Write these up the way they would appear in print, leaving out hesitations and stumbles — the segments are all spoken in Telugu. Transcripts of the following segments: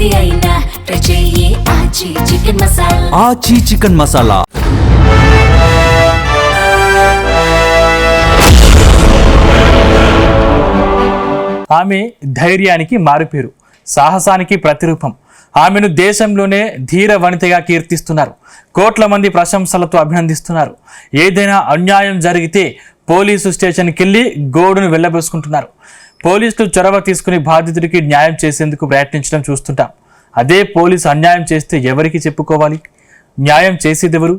ఏది అయినా ట్రై చెయ్యి ఆచి చికెన్ మసాలా. ఆచి చికెన్ మసాలా. ఆమె ధైర్యానికి మారుపేరు, సాహసానికి ప్రతిరూపం. ఆమెను దేశంలోనే ధీర వనితగా కీర్తిస్తున్నారు. కోట్ల మంది ప్రశంసలతో అభినందిస్తున్నారు. ఏదైనా అన్యాయం జరిగితే పోలీసు స్టేషన్కి వెళ్ళి గోడును వెళ్ళబోసుకుంటున్నారు. పోలీసులు చొరవ తీసుకుని బాధితుడికి న్యాయం చేసేందుకు ప్రయత్నించడం చూస్తుంటాం. అదే పోలీసు అన్యాయం చేస్తే ఎవరికి చెప్పుకోవాలి? న్యాయం చేసేదెవరు?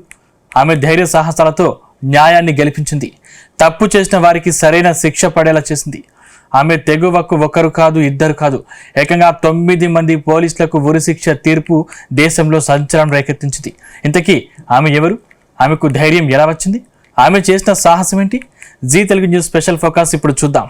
ఆమె ధైర్య సాహసాలతో న్యాయాన్ని గెలిపించింది. తప్పు చేసిన వారికి సరైన శిక్ష పడేలా చేసింది. ఆమె తెగువకు ఒకరు కాదు, ఇద్దరు కాదు, ఏకంగా 9 మంది పోలీసులకు ఉరిశిక్ష తీర్పు దేశంలో సంచలనం రేకెత్తించింది. ఇంతకీ ఆమె ఎవరు? ఆమెకు ధైర్యం ఎలా వచ్చింది? ఆమె చేసిన సాహసం ఏంటి? Zee Telugu news special focus ఇప్పుడు చూద్దాం.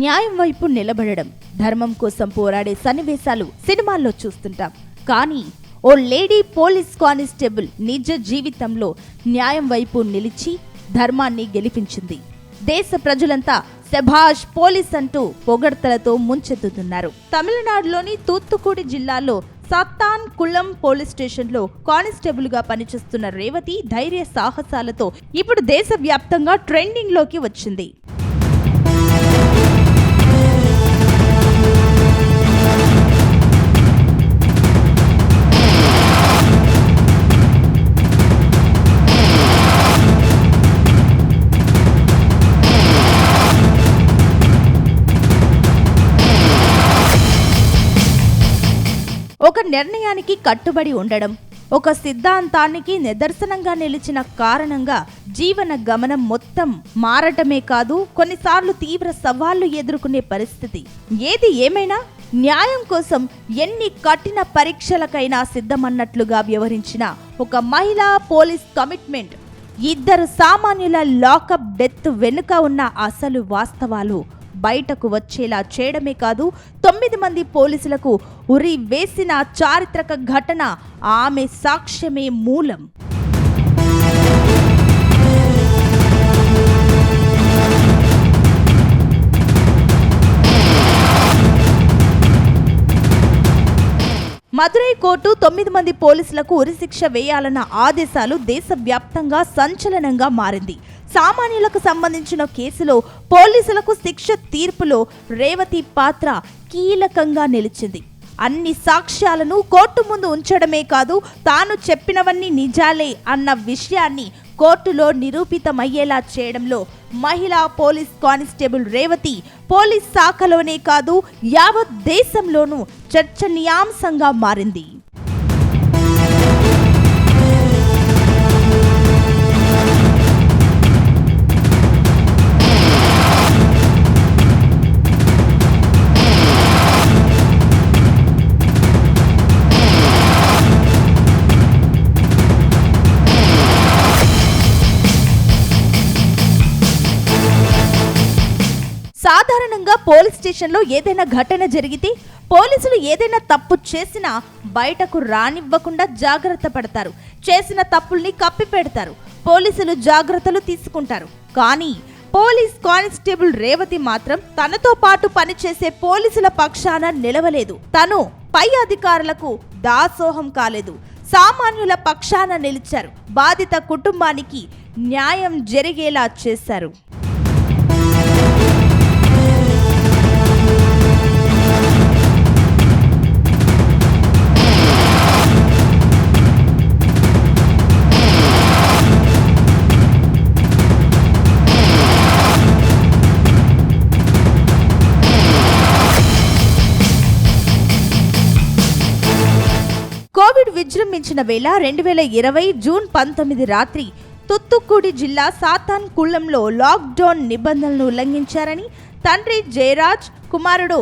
న్యాయం వైపు నిలబడడం, ధర్మం కోసం పోరాడే సన్నివేశాలు సినిమాల్లో చూస్తుంటాం. కానీ ఓ లేడీ పోలీస్ కానిస్టేబుల్ నిజ జీవితంలో న్యాయం వైపు నిలిచి ధర్మాన్ని గెలిపించింది. దేశ ప్రజలంతా శభాష్ పోలీస్ అంటూ పొగడ్తలతో ముంచెత్తుతున్నారు. తమిళనాడులోని తూత్తుకుడి జిల్లాలో సాతాన్ కుళం పోలీస్ స్టేషన్లో కానిస్టేబుల్ గా పనిచేస్తున్న రేవతి ధైర్య సాహసాలతో ఇప్పుడు దేశవ్యాప్తంగా ట్రెండింగ్ లోకి వచ్చింది. ఒక నిర్ణయానికి కట్టుబడి ఉండడం, ఒక సిద్ధాంతానికి నిదర్శనంగా నిలిచిన కారణంగా జీవన గమనం మొత్తం మారటమే కాదు, కొన్నిసార్లు తీవ్ర సవాళ్లు ఎదుర్కొనే పరిస్థితి. ఏది ఏమైనా న్యాయం కోసం ఎన్ని కఠిన పరీక్షలకైనా సిద్ధమన్నట్లుగా వ్యవహరించిన ఒక మహిళా పోలీస్ కమిట్మెంట్, 2 సామాన్యుల లాకప్ డెత్ వెనుక ఉన్న అసలు వాస్తవాలు బయటకు వచ్చేలా చేయడమే కాదు, 9 మంది పోలీసులకు ఉరి వేసిన చారిత్రక ఘటన ఆమె సాక్ష్యమే మూలం. మదురై కోర్టు 9 మంది పోలీసులకు ఉరిశిక్ష వేయాలన్న ఆదేశాలు దేశవ్యాప్తంగా సంచలనంగా మారింది. సామాన్యులకు సంబంధించిన కేసులో పోలీసులకు శిక్ష తీర్పులో రేవతి పాత్ర కీలకంగా నిలిచింది. అన్ని సాక్ష్యాలను కోర్టు ముందు ఉంచడమే కాదు, తాను చెప్పినవన్నీ నిజాలే అన్న విషయాన్ని కోర్టులో నిరూపితమయ్యేలా చేయడంలో మహిళా పోలీస్ కానిస్టేబుల్ రేవతి పోలీస్ శాఖలోనే కాదు, యావత్ దేశంలోనూ చర్చనీయాంశంగా మారింది. సాధారణంగా పోలీస్ స్టేషన్లో ఏదైనా ఘటన జరిగితే పోలీసులు ఏదైనా తప్పు చేసినా బయటకు రానివ్వకుండా జాగ్రత్త పడతారు. చేసిన తప్పుల్ని కప్పిపెడతారు. పోలీసులు జాగ్రత్తలు తీసుకుంటారు. కానీ పోలీస్ కానిస్టేబుల్ రేవతి మాత్రం తనతో పాటు పనిచేసే పోలీసుల పక్షాన నిలవలేదు. తను పై అధికారులకు దాసోహం కాలేదు. సామాన్యుల పక్షాన నిలిచారు. బాధిత కుటుంబానికి న్యాయం జరిగేలా చేశారు. కోవిడ్ విజృంభించిన వేళ 2020 జూన్ 19 రాత్రి తుత్తుక్కుడి జిల్లా సాతాన్ కుళంలో లాక్డౌన్ నిబంధనలను ఉల్లంఘించారని తండ్రి జయరాజ్, కుమారుడు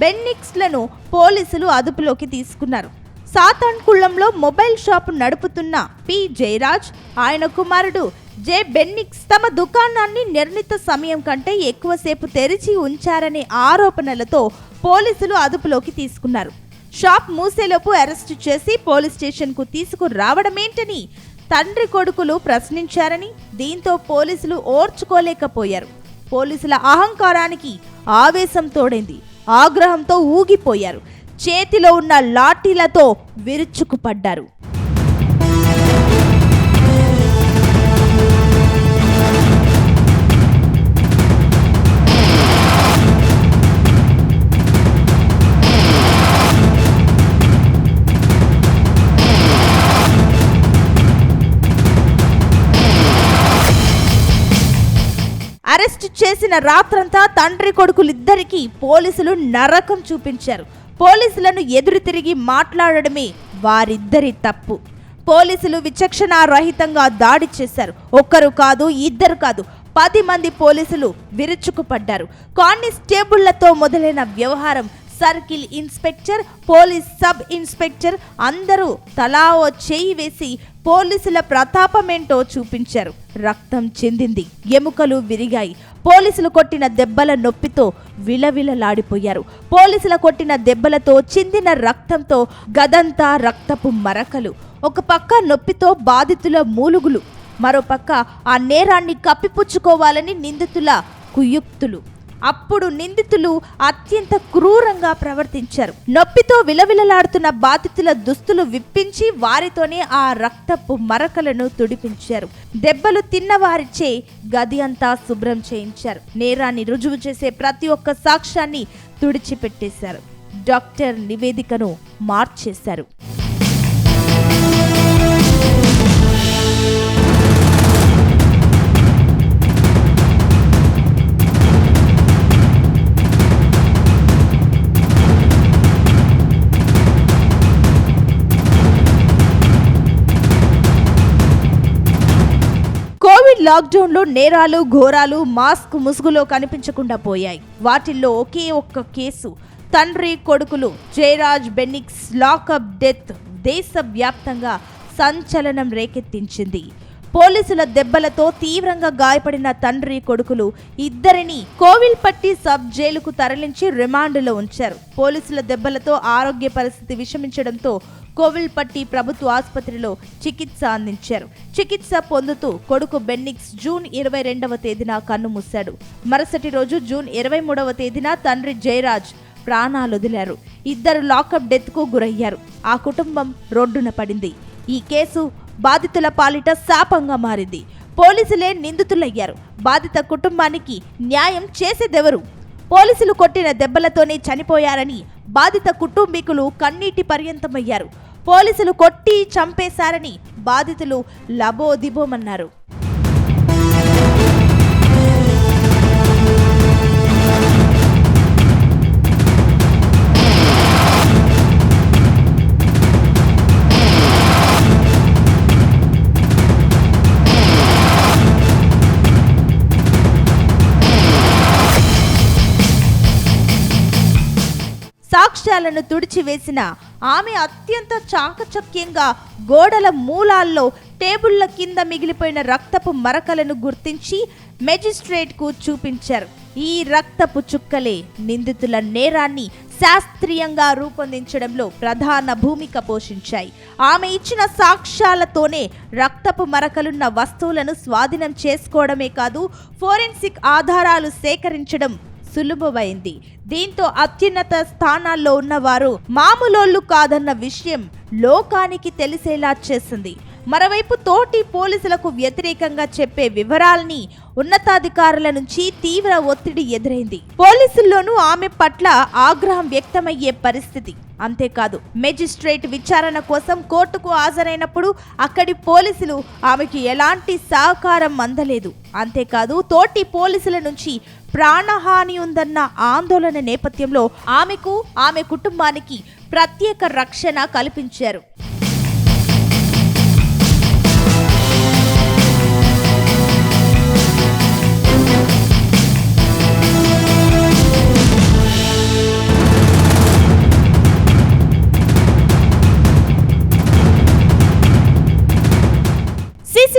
బెన్నిక్స్లను పోలీసులు అదుపులోకి తీసుకున్నారు. సాతాన్కుళంలో మొబైల్ షాపు నడుపుతున్న పి జయరాజ్, ఆయన కుమారుడు జే బెన్నిక్స్ తమ దుకాణాన్ని నిర్ణీత సమయం కంటే ఎక్కువసేపు తెరిచి ఉంచారనే ఆరోపణలతో పోలీసులు అదుపులోకి తీసుకున్నారు. షాప్ మూసేలోపు అరెస్టు చేసి పోలీస్ స్టేషన్కు తీసుకురావడమేంటని తండ్రి కొడుకులు ప్రశ్నించారని, దీంతో పోలీసులు ఓర్చుకోలేకపోయారు. పోలీసుల అహంకారానికి ఆవేశం తోడైంది. ఆగ్రహంతో ఊగిపోయారు. చేతిలో ఉన్న లాఠీలతో విరుచుకుపడ్డారు. అరెస్ట్ చేసిన రాత్రంతా తండ్రి కొడుకులిద్దరికీ పోలీసులు నరకం చూపించారు. పోలీసులను ఎదురు తిరిగి మాట్లాడడమే వారిద్దరి తప్పు. పోలీసులు విచక్షణారహితంగా దాడి చేశారు. ఒక్కరు కాదు, ఇద్దరు కాదు, 10 మంది పోలీసులు విరుచుకుపడ్డారు. కానిస్టేబుళ్లతో మొదలైన వ్యవహారం circle inspector, police sub inspector అందరూ తలా ఓ చేయి వేసి పోలీసుల ప్రతాపమేంటో చూపించారు. రక్తం చెందింది, ఎముకలు విరిగాయి. పోలీసులు కొట్టిన దెబ్బల నొప్పితో విలవిలలాడిపోయారు. పోలీసుల కొట్టిన దెబ్బలతో చిందిన రక్తంతో గదంతా రక్తపు మరకలు. ఒక పక్క నొప్పితో బాధితుల మూలుగులు, మరోపక్క ఆ నేరాన్ని కప్పిపుచ్చుకోవాలని నిందితుల కుయుక్తులు. అప్పుడు నిందితులు అత్యంత క్రూరంగా ప్రవర్తించారు. నొప్పితో విలవిలలాడుతున్న బాధితుల దుస్తులు విప్పించి వారితోనే ఆ రక్తపు మరకలను తుడిపించారు. దెబ్బలు తిన్న వారిచే గది అంతా శుభ్రం చేయించారు. నేరాన్ని రుజువు చేసే ప్రతి ఒక్క సాక్ష్యాన్ని తుడిచిపెట్టేశారు. డాక్టర్ నివేదికను మార్చేశారు. లాక్డౌన్ లో నేరాలు ఘోరాలు మాస్క్ ముసుగులో కనిపించకుండా పోయాయి. వాటిల్లో ఒకే ఒక్క కేసు తండ్రి కొడుకులు జయరాజ్ బెన్నిక్స్ లాకప్ డెత్ దేశవ్యాప్తంగా సంచలనం రేకెత్తించింది. పోలీసుల దెబ్బలతో తీవ్రంగా గాయపడిన తండ్రి కొడుకులు ఇద్దరిని కోవిల్పట్టి సబ్ జైలుకు తరలించి రిమాండ్లో ఉంచారు. పోలీసుల దెబ్బలతో ఆరోగ్య పరిస్థితి విషమించడంతో కోవిల్పట్టి ప్రభుత్వ ఆసుపత్రిలో చికిత్స అందించారు. చికిత్స పొందుతూ కొడుకు బెన్నిక్స్ జూన్ 22వ తేదీన కన్నుమూశాడు. మరుసటి రోజు జూన్ 23వ తేదీన తండ్రి జయరాజ్ ప్రాణాలొదిలారు. ఇద్దరు లాకప్ డెత్ కు గురయ్యారు. ఆ కుటుంబం రోడ్డున పడింది. ఈ కేసు బాధితుల పాలిట శాపంగా మారింది. పోలీసులే నిందితులయ్యారు. బాధిత కుటుంబానికి న్యాయం చేసేదెవరు? పోలీసులు కొట్టిన దెబ్బలతోనే చనిపోయారని బాధిత కుటుంబీకులు కన్నీటి పర్యంతమయ్యారు. పోలీసులు కొట్టి చంపేశారని బాధితులు లబోదిబోమన్నారు. సాక్ష్యాలను తుడిచివేసిన ఆమె అత్యంత చాకచక్యంగా గోడల మూలాల్లో టేబుళ్ల కింద మిగిలిపోయిన రక్తపు మరకలను గుర్తించి మెజిస్ట్రేట్కు చూపించారు. ఈ రక్తపు చుక్కలే నిందితుల నేరాన్ని శాస్త్రీయంగా రూపొందించడంలో ప్రధాన భూమిక పోషించాయి. ఆమె ఇచ్చిన సాక్ష్యాలతోనే రక్తపు మరకలున్న వస్తువులను స్వాధీనం చేసుకోవడమే కాదు, ఫోరెన్సిక్ ఆధారాలు సేకరించడం సులభమైంది. దీంతో అత్యున్నత స్థానాల్లో ఉన్నవారు మామూలోళ్ళు కాదన్న విషయం లోకానికి తెలిసేలా చేసింది. మరోవైపు తోటి పోలీసులకు వ్యతిరేకంగా చెప్పే వివరాల్ని ఉన్నతాధికారుల నుంచి తీవ్ర ఒత్తిడి ఎదురైంది. పోలీసుల్లోనూ ఆమె పట్ల ఆగ్రహం వ్యక్తమయ్యే పరిస్థితి. అంతేకాదు, మెజిస్ట్రేట్ విచారణ కోసం కోర్టుకు హాజరైనప్పుడు అక్కడి పోలీసులు ఆమెకి ఎలాంటి సహకారం అందలేదు. అంతేకాదు, తోటి పోలీసుల నుంచి ప్రాణహాని ఉందన్న ఆందోళన నేపథ్యంలో ఆమెకు, ఆమె కుటుంబానికి ప్రత్యేక రక్షణ కల్పించారు.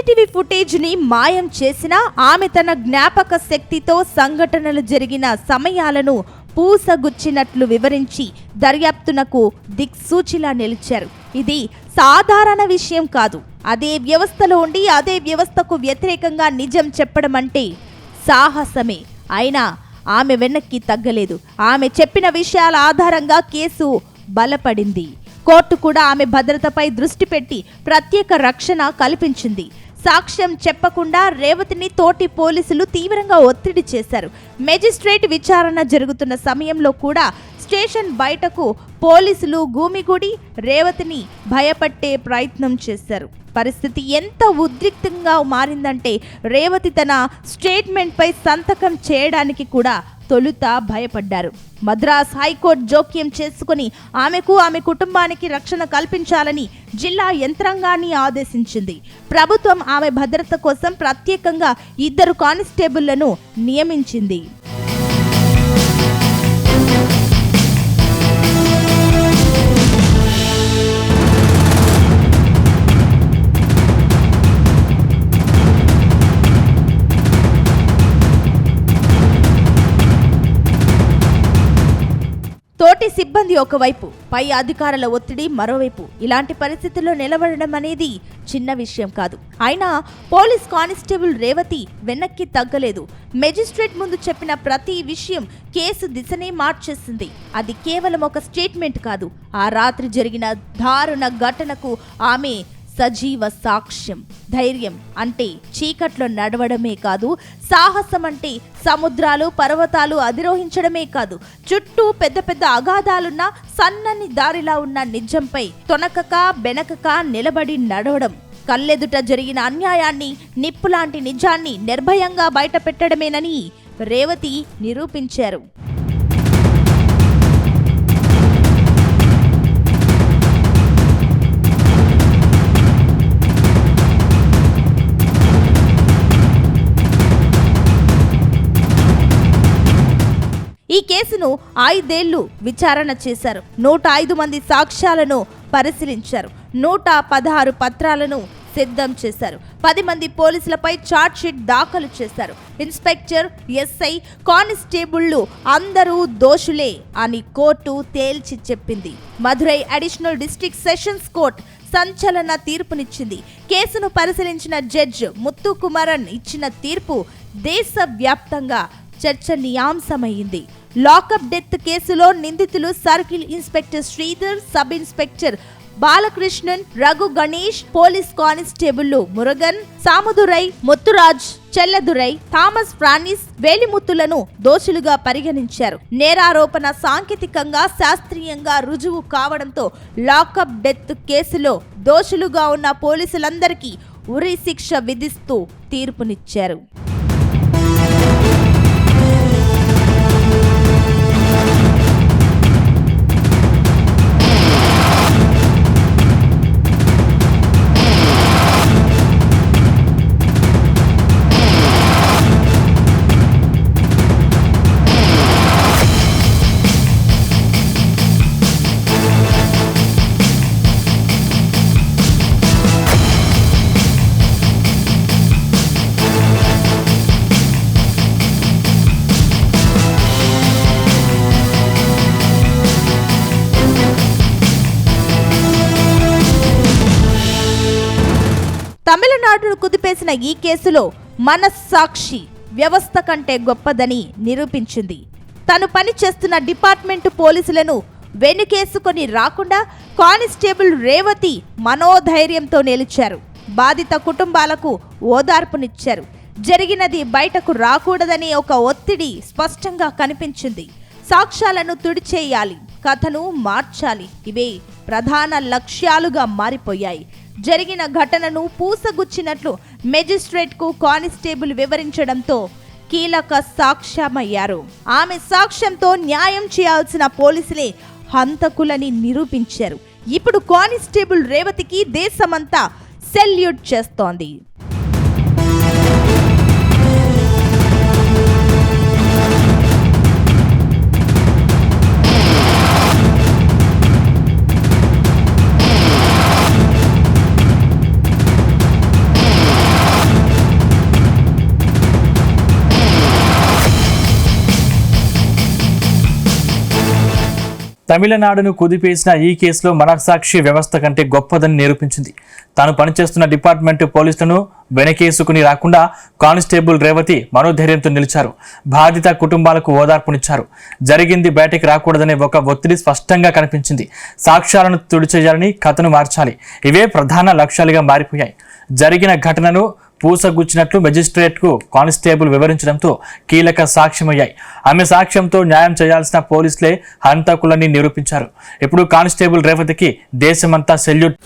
సీసీటీవీ ఫుటేజ్ ని మాయం చేసినా ఆమె తన జ్ఞాపక శక్తితో సంఘటనలు జరిగిన సమయాలను పూసగుచ్చినట్లు వివరించి దర్యాప్తునకు దిక్సూచిలా నిలిచారు. ఇది సాధారణ విషయం కాదు. అదే వ్యవస్థలో ఉండి అదే వ్యవస్థకు వ్యతిరేకంగా నిజం చెప్పడం అంటే సాహసమే. అయినా ఆమె వెనక్కి తగ్గలేదు. ఆమె చెప్పిన విషయాల ఆధారంగా కేసు బలపడింది. కోర్టు కూడా ఆమె భద్రతపై దృష్టి పెట్టి ప్రత్యేక రక్షణ కల్పించింది. సాక్ష్యం చెప్పకుండా రేవతిని తోటి పోలీసులు తీవ్రంగా ఒత్తిడి చేశారు. మెజిస్ట్రేట్ విచారణ జరుగుతున్న సమయంలో కూడా స్టేషన్ బయటకు పోలీసులు గూమిగూడి రేవతిని భయపట్టే ప్రయత్నం చేశారు. పరిస్థితి ఎంత ఉద్రిక్తంగా మారిందంటే రేవతి తన స్టేట్మెంట్పై సంతకం చేయడానికి కూడా తొలుత భయపడ్డారు. మద్రాస్ హైకోర్టు జోక్యం చేసుకుని ఆమెకు ఆమె కుటుంబానికి రక్షణ కల్పించాలని జిల్లా యంత్రాంగాన్ని ఆదేశించింది. ప్రభుత్వం ఆమె భద్రత కోసం ప్రత్యేకంగా 2 కానిస్టేబుళ్లను నియమించింది. తోటి సిబ్బంది ఒకవైపు, పై అధికారుల ఒత్తిడి మరోవైపు. ఇలాంటి పరిస్థితుల్లో నిలబడడం అనేది చిన్న విషయం కాదు. అయినా పోలీస్ కానిస్టేబుల్ రేవతి వెనక్కి తగ్గలేదు. మెజిస్ట్రేట్ ముందు చెప్పిన ప్రతి విషయం కేసు దిశనే మార్చేసింది. అది కేవలం ఒక స్టేట్మెంట్ కాదు, ఆ రాత్రి జరిగిన దారుణ ఘటనకు ఆమె సజీవ సాక్ష్యం. ధైర్యం అంటే చీకట్లో నడవడమే కాదు, సాహసం అంటే సముద్రాలు పర్వతాలు అధిరోహించడమే కాదు, చుట్టూ పెద్ద పెద్ద అగాధాలున్న సన్నని దారిలా ఉన్న నిజంపై తొనకక బెనకక నిలబడి నడవడం. కళ్ళెదుట జరిగిన అన్యాయాన్ని, నిప్పులాంటి నిజాన్ని నిర్భయంగా బయట పెట్టడమేనని రేవతి నిరూపించారు. ఈ కేసును 5 ఏళ్లు విచారణ చేశారు. 105 మంది సాక్ష్యాలను పరిశీలించారు. 116 పత్రాలను సిద్ధం చేశారు. 10 మంది పోలీసులపై ఛార్జ్షీట్ దాఖలు చేశారు. ఇన్స్పెక్టర్, ఎస్ఐ, కానిస్టేబుళ్లు అందరూ దోషులే అని కోర్టు తేల్చి చెప్పింది. Madurai additional district sessions court సంచలన తీర్పునిచ్చింది. కేసును పరిశీలించిన జడ్జ్ ముత్తుకుమరన్ ఇచ్చిన తీర్పు దేశవ్యాప్తంగా చర్చనీయాంశమైంది. లాకప్ డెత్ కేసులో నిందితులు circle inspector Sridhar, sub inspector Balakrishnan, Raghu Ganesh, police కానిస్టేబుళ్లు మురుగన్, సాముదురై, ముత్తురాజ్, చెల్లదురై, థామస్ ఫ్రాన్సిస్, వేలిముత్తులను దోషులుగా పరిగణించారు. నేరారోపణ సాంకేతికంగా శాస్త్రీయంగా రుజువు కావడంతో లాకప్ డెత్ కేసులో దోషులుగా ఉన్న పోలీసులందరికీ ఉరి శిక్ష విధిస్తూ తీర్పునిచ్చారు. తమిళనాడును కుదిపేసిన ఈ కేసులో మనస్సాక్షి వ్యవస్థ కంటే గొప్పదని నిరూపించింది. తను పనిచేస్తున్న డిపార్ట్మెంటు పోలీసులను వెనుకేసుకొని రాకుండా కానిస్టేబుల్ రేవతి మనోధైర్యంతో నిలిచారు. బాధిత కుటుంబాలకు ఓదార్పునిచ్చారు. జరిగినది బయటకు రాకూడదనే ఒక ఒత్తిడి స్పష్టంగా కనిపించింది. సాక్ష్యాలను తుడిచేయాలి, కథను మార్చాలి, ఇవే ప్రధాన లక్ష్యాలుగా మారిపోయాయి. జరిగిన ఘటనను పూసగుచ్చినట్లు మెజిస్ట్రేట్కు కానిస్టేబుల్ వివరించడంతో కీలక సాక్ష్యమయ్యారు. ఆమె సాక్ష్యంతో న్యాయం చేయాల్సిన పోలీసులే హంతకులని నిరూపించారు. ఇప్పుడు కానిస్టేబుల్ రేవతికి దేశమంతా సెల్యూట్ చేస్తోంది. తమిళనాడును కుదిపేసిన ఈ కేసులో మనసాక్షి వ్యవస్థ కంటే గొప్పదని నిరూపించింది. తాను పనిచేస్తున్న డిపార్ట్మెంట్ పోలీసులను వెనకేసుకుని రాకుండా కానిస్టేబుల్ రేవతి మనోధైర్యంతో నిలిచారు. బాధిత కుటుంబాలకు ఓదార్పునిచ్చారు. జరిగింది బయటకు రాకూడదనే ఒక ఒత్తిడి స్పష్టంగా కనిపించింది. సాక్ష్యాలను తుడిచేయాలని, కథను మార్చాలి, ఇవే ప్రధాన లక్ష్యాలుగా మారిపోయాయి. జరిగిన ఘటనను పూసగుచ్చినట్లు మెజిస్ట్రేట్కు కానిస్టేబుల్ వివరించడంతో కీలక సాక్ష్యమయ్యాయి. ఆమె సాక్ష్యంతో న్యాయం చేయాల్సిన పోలీసులే హంతకులని నిరూపించారు. ఇప్పుడు కానిస్టేబుల్ రేవతికి దేశమంతా సెల్యూట్.